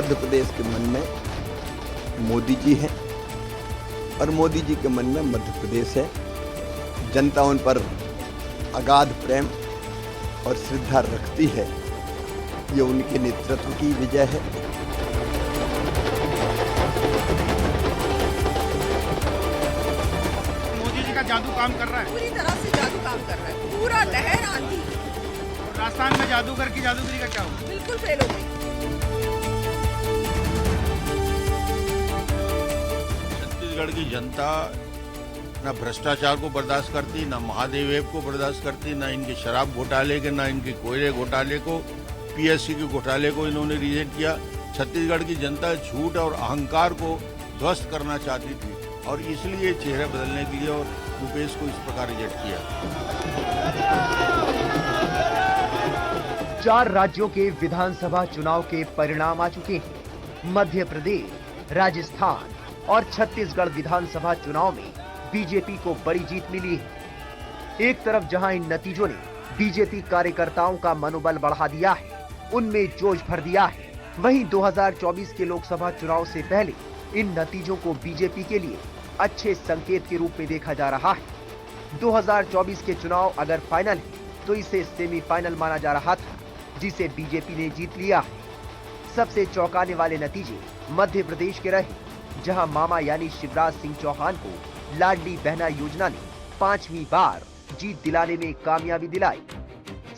मध्य प्रदेश के मन में मोदी जी हैं और मोदी जी के मन में मध्य प्रदेश है। जनता उन पर अगाध प्रेम और श्रद्धा रखती है। ये उनके नेतृत्व की विजय है। मोदी जी का जादू काम कर रहा है, पूरी तरह से जादू काम कर रहा है। पूरा लहर आंधी। और राजस्थान में जादूगर की जादूगरी का क्या हुआ? बिल्कुल फेल हो गई। छत्तीसगढ़ की जनता न भ्रष्टाचार को बर्दाश्त करती, न महादेव ऐप को बर्दाश्त करती, न इनके शराब घोटाले के, न इनके कोयले घोटाले को, पीएससी के घोटाले को इन्होंने रिजेक्ट किया। छत्तीसगढ़ की जनता झूठ और अहंकार को ध्वस्त करना चाहती थी और इसलिए चेहरे बदलने के लिए और भूपेश को इस प्रकार रिजेक्ट किया। 4 राज्यों के विधानसभा चुनाव के परिणाम आ चुके हैं। मध्य प्रदेश, राजस्थान और छत्तीसगढ़ विधानसभा चुनाव में बीजेपी को बड़ी जीत मिली है। एक तरफ जहां इन नतीजों ने बीजेपी कार्यकर्ताओं का मनोबल बढ़ा दिया है, उनमें जोश भर दिया है, वहीं 2024 के लोकसभा चुनाव से पहले इन नतीजों को बीजेपी के लिए अच्छे संकेत के रूप में देखा जा रहा है। 2024 के चुनाव अगर फाइनल है तो इसे सेमीफाइनल माना जा रहा था, जिसे बीजेपी ने जीत लिया है। सबसे चौंकाने वाले नतीजे मध्य प्रदेश के रहे, जहां मामा यानी शिवराज सिंह चौहान को लाडली बहना योजना ने 5वीं बार जीत दिलाने में कामयाबी दिलाई।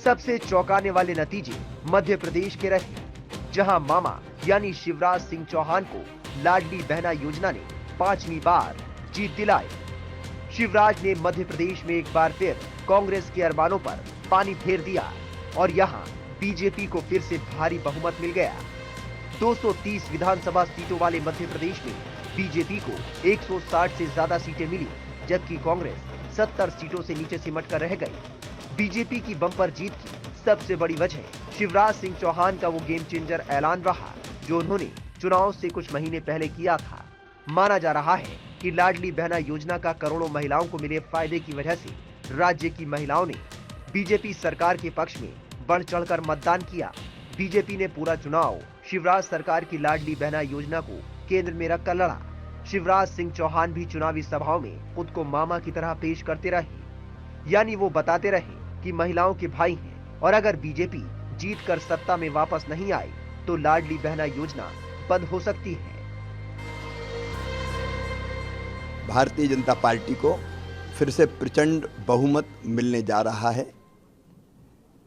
सबसे चौंकाने वाले नतीजे मध्य प्रदेश के रहे, जहां मामा यानी शिवराज सिंह चौहान को लाडली बहना योजना ने 5वीं बार जीत दिलाई। शिवराज ने मध्य प्रदेश में एक बार फिर कांग्रेस के अरमानों पर पानी फेर दिया और यहां बीजेपी को फिर से भारी बहुमत मिल गया। 230 विधानसभा सीटों वाले मध्य प्रदेश में बीजेपी को 160 से ज्यादा सीटें मिली, जबकि कांग्रेस 70 सीटों से नीचे सिमट कर रह गई। बीजेपी की बम्पर जीत की सबसे बड़ी वजह शिवराज सिंह चौहान का वो गेम चेंजर ऐलान रहा, जो उन्होंने चुनाव से कुछ महीने पहले किया था। माना जा रहा है कि लाडली बहना योजना का करोड़ों महिलाओं को मिले फायदे की वजह से राज्य की महिलाओं ने बीजेपी सरकार के पक्ष में बढ़ चढ़कर मतदान किया। बीजेपी ने पूरा चुनाव शिवराज सरकार की लाडली बहना योजना को केंद्र में रखकर लड़ा। शिवराज सिंह चौहान भी चुनावी सभाओं में खुद को मामा की तरह पेश करते रहे, यानी वो बताते रहे कि महिलाओं के भाई हैं और अगर बीजेपी जीत कर सत्ता में वापस नहीं आई तो लाडली बहना योजना बंद हो सकती है। भारतीय जनता पार्टी को फिर से प्रचंड बहुमत मिलने जा रहा है।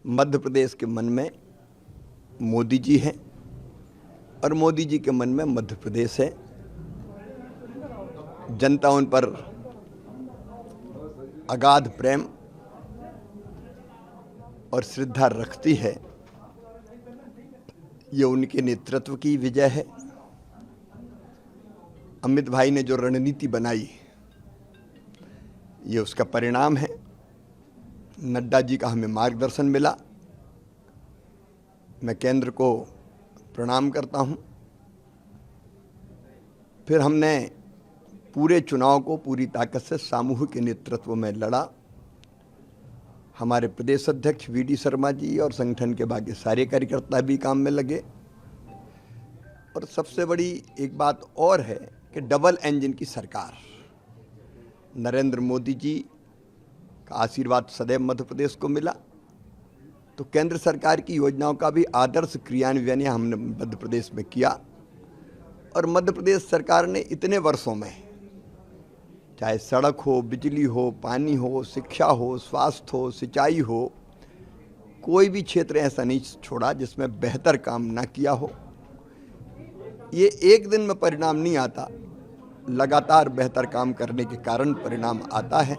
मध्य प्रदेश के मन में मोदी जी हैं और मोदी जी के मन में मध्य प्रदेश है। जनता उन पर अगाध प्रेम और श्रद्धा रखती है। ये उनके नेतृत्व की विजय है। अमित भाई ने जो रणनीति बनाई, ये उसका परिणाम है। नड्डा जी का हमें मार्गदर्शन मिला। मैं केंद्र को प्रणाम करता हूं। फिर हमने पूरे चुनाव को पूरी ताकत से सामूहिक नेतृत्व में लड़ा। हमारे प्रदेश अध्यक्ष वीडी शर्मा जी और संगठन के बाकी सारे कार्यकर्ता भी काम में लगे। और सबसे बड़ी एक बात और है कि डबल इंजन की सरकार, नरेंद्र मोदी जी का आशीर्वाद सदैव मध्य प्रदेश को मिला, तो केंद्र सरकार की योजनाओं का भी आदर्श क्रियान्वयन हमने मध्य प्रदेश में किया। और मध्य प्रदेश सरकार ने इतने वर्षों में, चाहे सड़क हो, बिजली हो, पानी हो, शिक्षा हो, स्वास्थ्य हो, सिंचाई हो, कोई भी क्षेत्र ऐसा नहीं छोड़ा जिसमें बेहतर काम ना किया हो। ये एक दिन में परिणाम नहीं आता, लगातार बेहतर काम करने के कारण परिणाम आता है।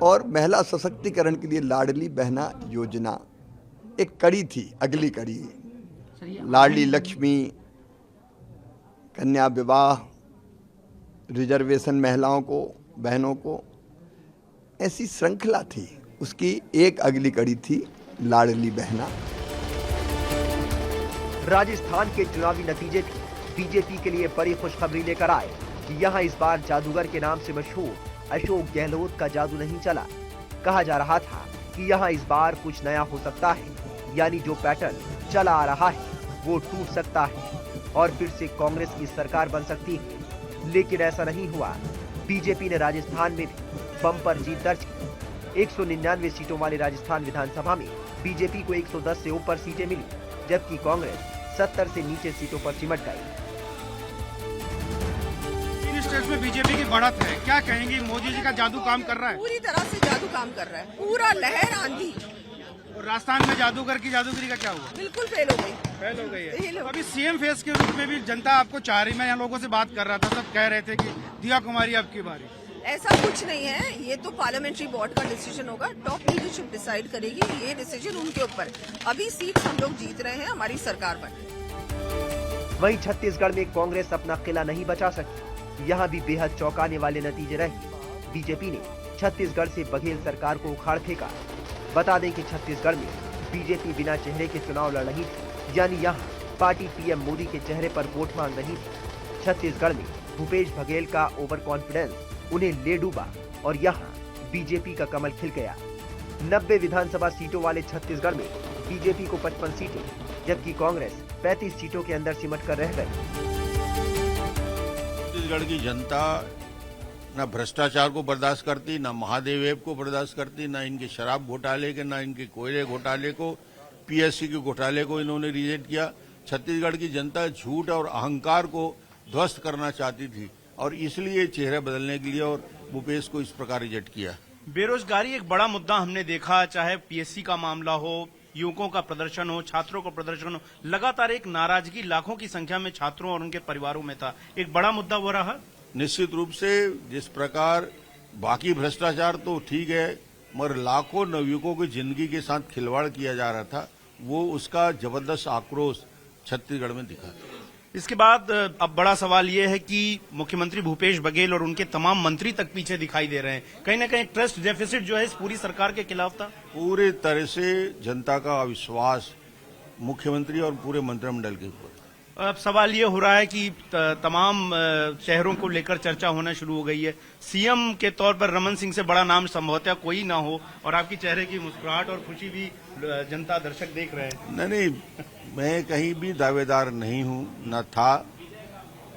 और महिला सशक्तिकरण के लिए लाडली बहना योजना एक कड़ी थी, अगली कड़ी। लाडली लक्ष्मी, कन्या विवाह, रिजर्वेशन महिलाओं को, बहनों को, ऐसी श्रृंखला थी। उसकी एक अगली कड़ी थी लाडली बहना। राजस्थान के चुनावी नतीजे भी बीजेपी के लिए बड़ी खुशखबरी लेकर आए कि यहां इस बार जादूगर के नाम से मशहूर अशोक गहलोत का जादू नहीं चला। कहा जा रहा था कि यहां इस बार कुछ नया हो सकता है, यानी जो पैटर्न चला आ रहा है वो टूट सकता है। और फिर से कांग्रेस की सरकार बन सकती है, लेकिन ऐसा नहीं हुआ। बीजेपी ने राजस्थान में भी बम्पर जीत दर्ज की। 199 सीटों वाले राजस्थान विधानसभा में बीजेपी को 110 से ऊपर सीटें मिली, जबकि कांग्रेस 70 से नीचे सीटों पर सिमट गई। इन स्टेट्स में बीजेपी की बढ़त है, क्या कहेंगी? मोदी जी का जादू काम कर रहा है पूरी तरह से जादू काम कर रहा है, पूरा लहर आंधी। और राजस्थान में जादूगर की जादूगरी का क्या हुआ? बिल्कुल फेल हो गई। फेल हो गई फेल है। हो तो अभी सीएम फेस के रूप में भी जनता आपको चाह रही। मैं यहाँ लोगों से बात कर रहा था, सब कह रहे थे कि दिया कुमारी अब की बारी। ऐसा कुछ नहीं है, ये तो पार्लियामेंट्री बोर्ड का डिसीजन होगा, टॉप लीडरशिप डिसाइड करेगी, ये डिसीजन उनके ऊपर। अभी सीट हम लोग जीत रहे हैं, हमारी सरकार बने। वहीं छत्तीसगढ़ में कांग्रेस अपना किला नहीं बचा सकी। यहाँ भी बेहद चौंकाने वाले नतीजे रहे। बीजेपी ने छत्तीसगढ़ से बघेल सरकार को उखाड़ फेंका। बता दें कि छत्तीसगढ़ में बीजेपी बिना चेहरे के चुनाव लड़ रही थी, यानी यहाँ पार्टी पीएम मोदी के चेहरे पर वोट मांग रही थी। छत्तीसगढ़ में भूपेश बघेल का ओवर कॉन्फिडेंस उन्हें ले डूबा और यहाँ बीजेपी का कमल खिल गया। 90 विधानसभा सीटों वाले छत्तीसगढ़ में बीजेपी को 55 सीटें, जबकि कांग्रेस 35 सीटों के अंदर सिमट कर रह गई। छत्तीसगढ़ की जनता न भ्रष्टाचार को बर्दाश्त करती, न महादेव ऐप को बर्दाश्त करती, न इनके शराब घोटाले के, न इनके कोयले घोटाले को, पीएससी के घोटाले को इन्होंने रिजेक्ट किया। छत्तीसगढ़ की जनता झूठ और अहंकार को ध्वस्त करना चाहती थी और इसलिए चेहरे बदलने के लिए और भूपेश को इस प्रकार रिजेक्ट किया। बेरोजगारी एक बड़ा मुद्दा हमने देखा, चाहे पीएससी का मामला हो, युवकों का प्रदर्शन हो, छात्रों का प्रदर्शन हो, लगातार एक नाराजगी लाखों की संख्या में छात्रों और उनके परिवारों में था। एक बड़ा मुद्दा वो रहा। निश्चित रूप से जिस प्रकार बाकी भ्रष्टाचार तो ठीक है, मगर लाखों नवयुवकों की जिंदगी के साथ खिलवाड़ किया जा रहा था, वो उसका जबरदस्त आक्रोश छत्तीसगढ़ में दिखा। इसके बाद अब बड़ा सवाल ये है कि मुख्यमंत्री भूपेश बघेल और उनके तमाम मंत्री तक पीछे दिखाई दे रहे हैं। कहीं ना कहीं ट्रस्ट डेफिसिट जो है इस पूरी सरकार के खिलाफ था। पूरे तरह से जनता का अविश्वास मुख्यमंत्री और पूरे मंत्रिमंडल के ऊपर। अब सवाल ये हो रहा है कि तमाम शहरों को लेकर चर्चा होना शुरू हो गई है। सीएम के तौर पर रमन सिंह से बड़ा नाम संभवतः कोई ना हो और आपकी चेहरे की मुस्कुराहट और खुशी भी जनता दर्शक देख रहे हैं। नहीं, मैं कहीं भी दावेदार नहीं हूं, न था।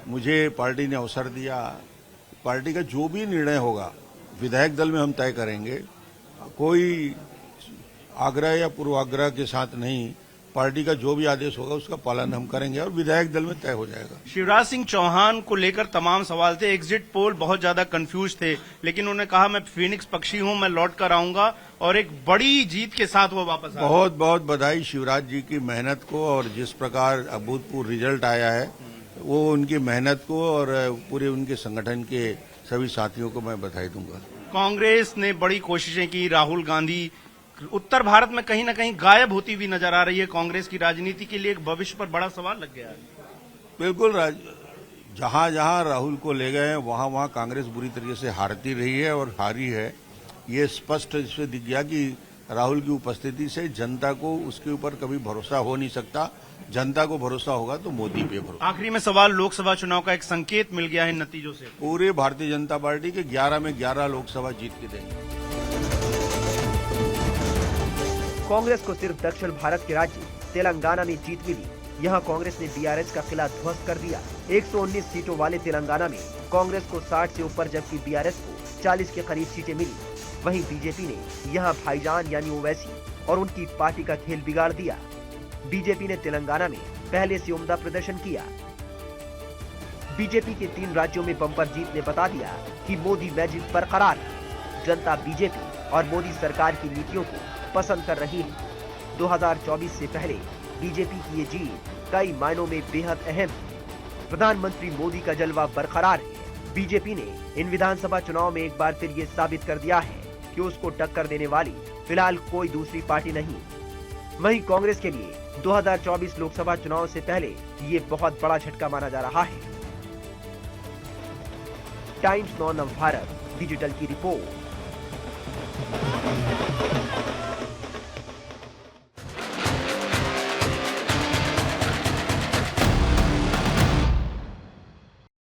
मुझे पार्टी ने अवसर दिया। पार्टी का जो भी निर्णय होगा विधायक दल में हम तय करेंगे। कोई आग्रह या पूर्वाग्रह के साथ नहीं, पार्टी का जो भी आदेश होगा उसका पालन हम करेंगे और विधायक दल में तय हो जाएगा। शिवराज सिंह चौहान को लेकर तमाम सवाल थे। एग्जिट पोल बहुत ज्यादा कंफ्यूज थे, लेकिन उन्होंने कहा मैं फीनिक्स पक्षी हूं, मैं लौट कर आऊंगा और एक बड़ी जीत के साथ वो वापस आए। बहुत बहुत बधाई शिवराज जी की मेहनत को, और जिस प्रकार अभूतपूर्व रिजल्ट आया है वो उनकी मेहनत को और पूरे उनके संगठन के सभी साथियों को मैं बधाई दूंगा। कांग्रेस ने बड़ी कोशिशें की। राहुल गांधी उत्तर भारत में कहीं ना कहीं गायब होती हुई नजर आ रही है। कांग्रेस की राजनीति के लिए एक भविष्य पर बड़ा सवाल लग गया है। बिल्कुल, जहां जहां राहुल को ले गए वहां वहां कांग्रेस बुरी तरीके से हारती रही है और हारी है। ये स्पष्ट इससे दिख गया कि राहुल की उपस्थिति से जनता को उसके ऊपर कभी भरोसा हो नहीं सकता। जनता को भरोसा होगा तो मोदी पे भरोसा। आखिरी में सवाल, लोकसभा चुनाव का एक संकेत मिल गया है नतीजों से। पूरे भारतीय जनता पार्टी के 11 में 11 लोकसभा जीत के देंगे। कांग्रेस को सिर्फ दक्षिण भारत के राज्य तेलंगाना में जीत मिली। यहाँ कांग्रेस ने बीआरएस का किला ध्वस्त कर दिया। 119 सीटों वाले तेलंगाना में कांग्रेस को 60 से ऊपर, जबकि बीआरएस को 40 के करीब सीटें मिली। वहीं बीजेपी ने यहाँ भाईजान यानी ओवैसी और उनकी पार्टी का खेल बिगाड़ दिया। बीजेपी ने तेलंगाना में पहले से उम्दा प्रदर्शन किया। बीजेपी के 3 राज्यों में बम्पर जीत ने बता दिया कि मोदी मैजिक बरकरार है। जनता बीजेपी और मोदी सरकार की नीतियों को पसंद कर रही है। 2024 से पहले बीजेपी की ये जीत कई मायनों में बेहद अहम है। प्रधानमंत्री मोदी का जलवा बरकरार है। बीजेपी ने इन विधानसभा चुनाव में एक बार फिर ये साबित कर दिया है कि उसको टक्कर देने वाली फिलहाल कोई दूसरी पार्टी नहीं। वहीं कांग्रेस के लिए 2024 लोकसभा चुनाव से पहले ये बहुत बड़ा झटका माना जा रहा है। टाइम्स 9 नवभारत डिजिटल की रिपोर्ट।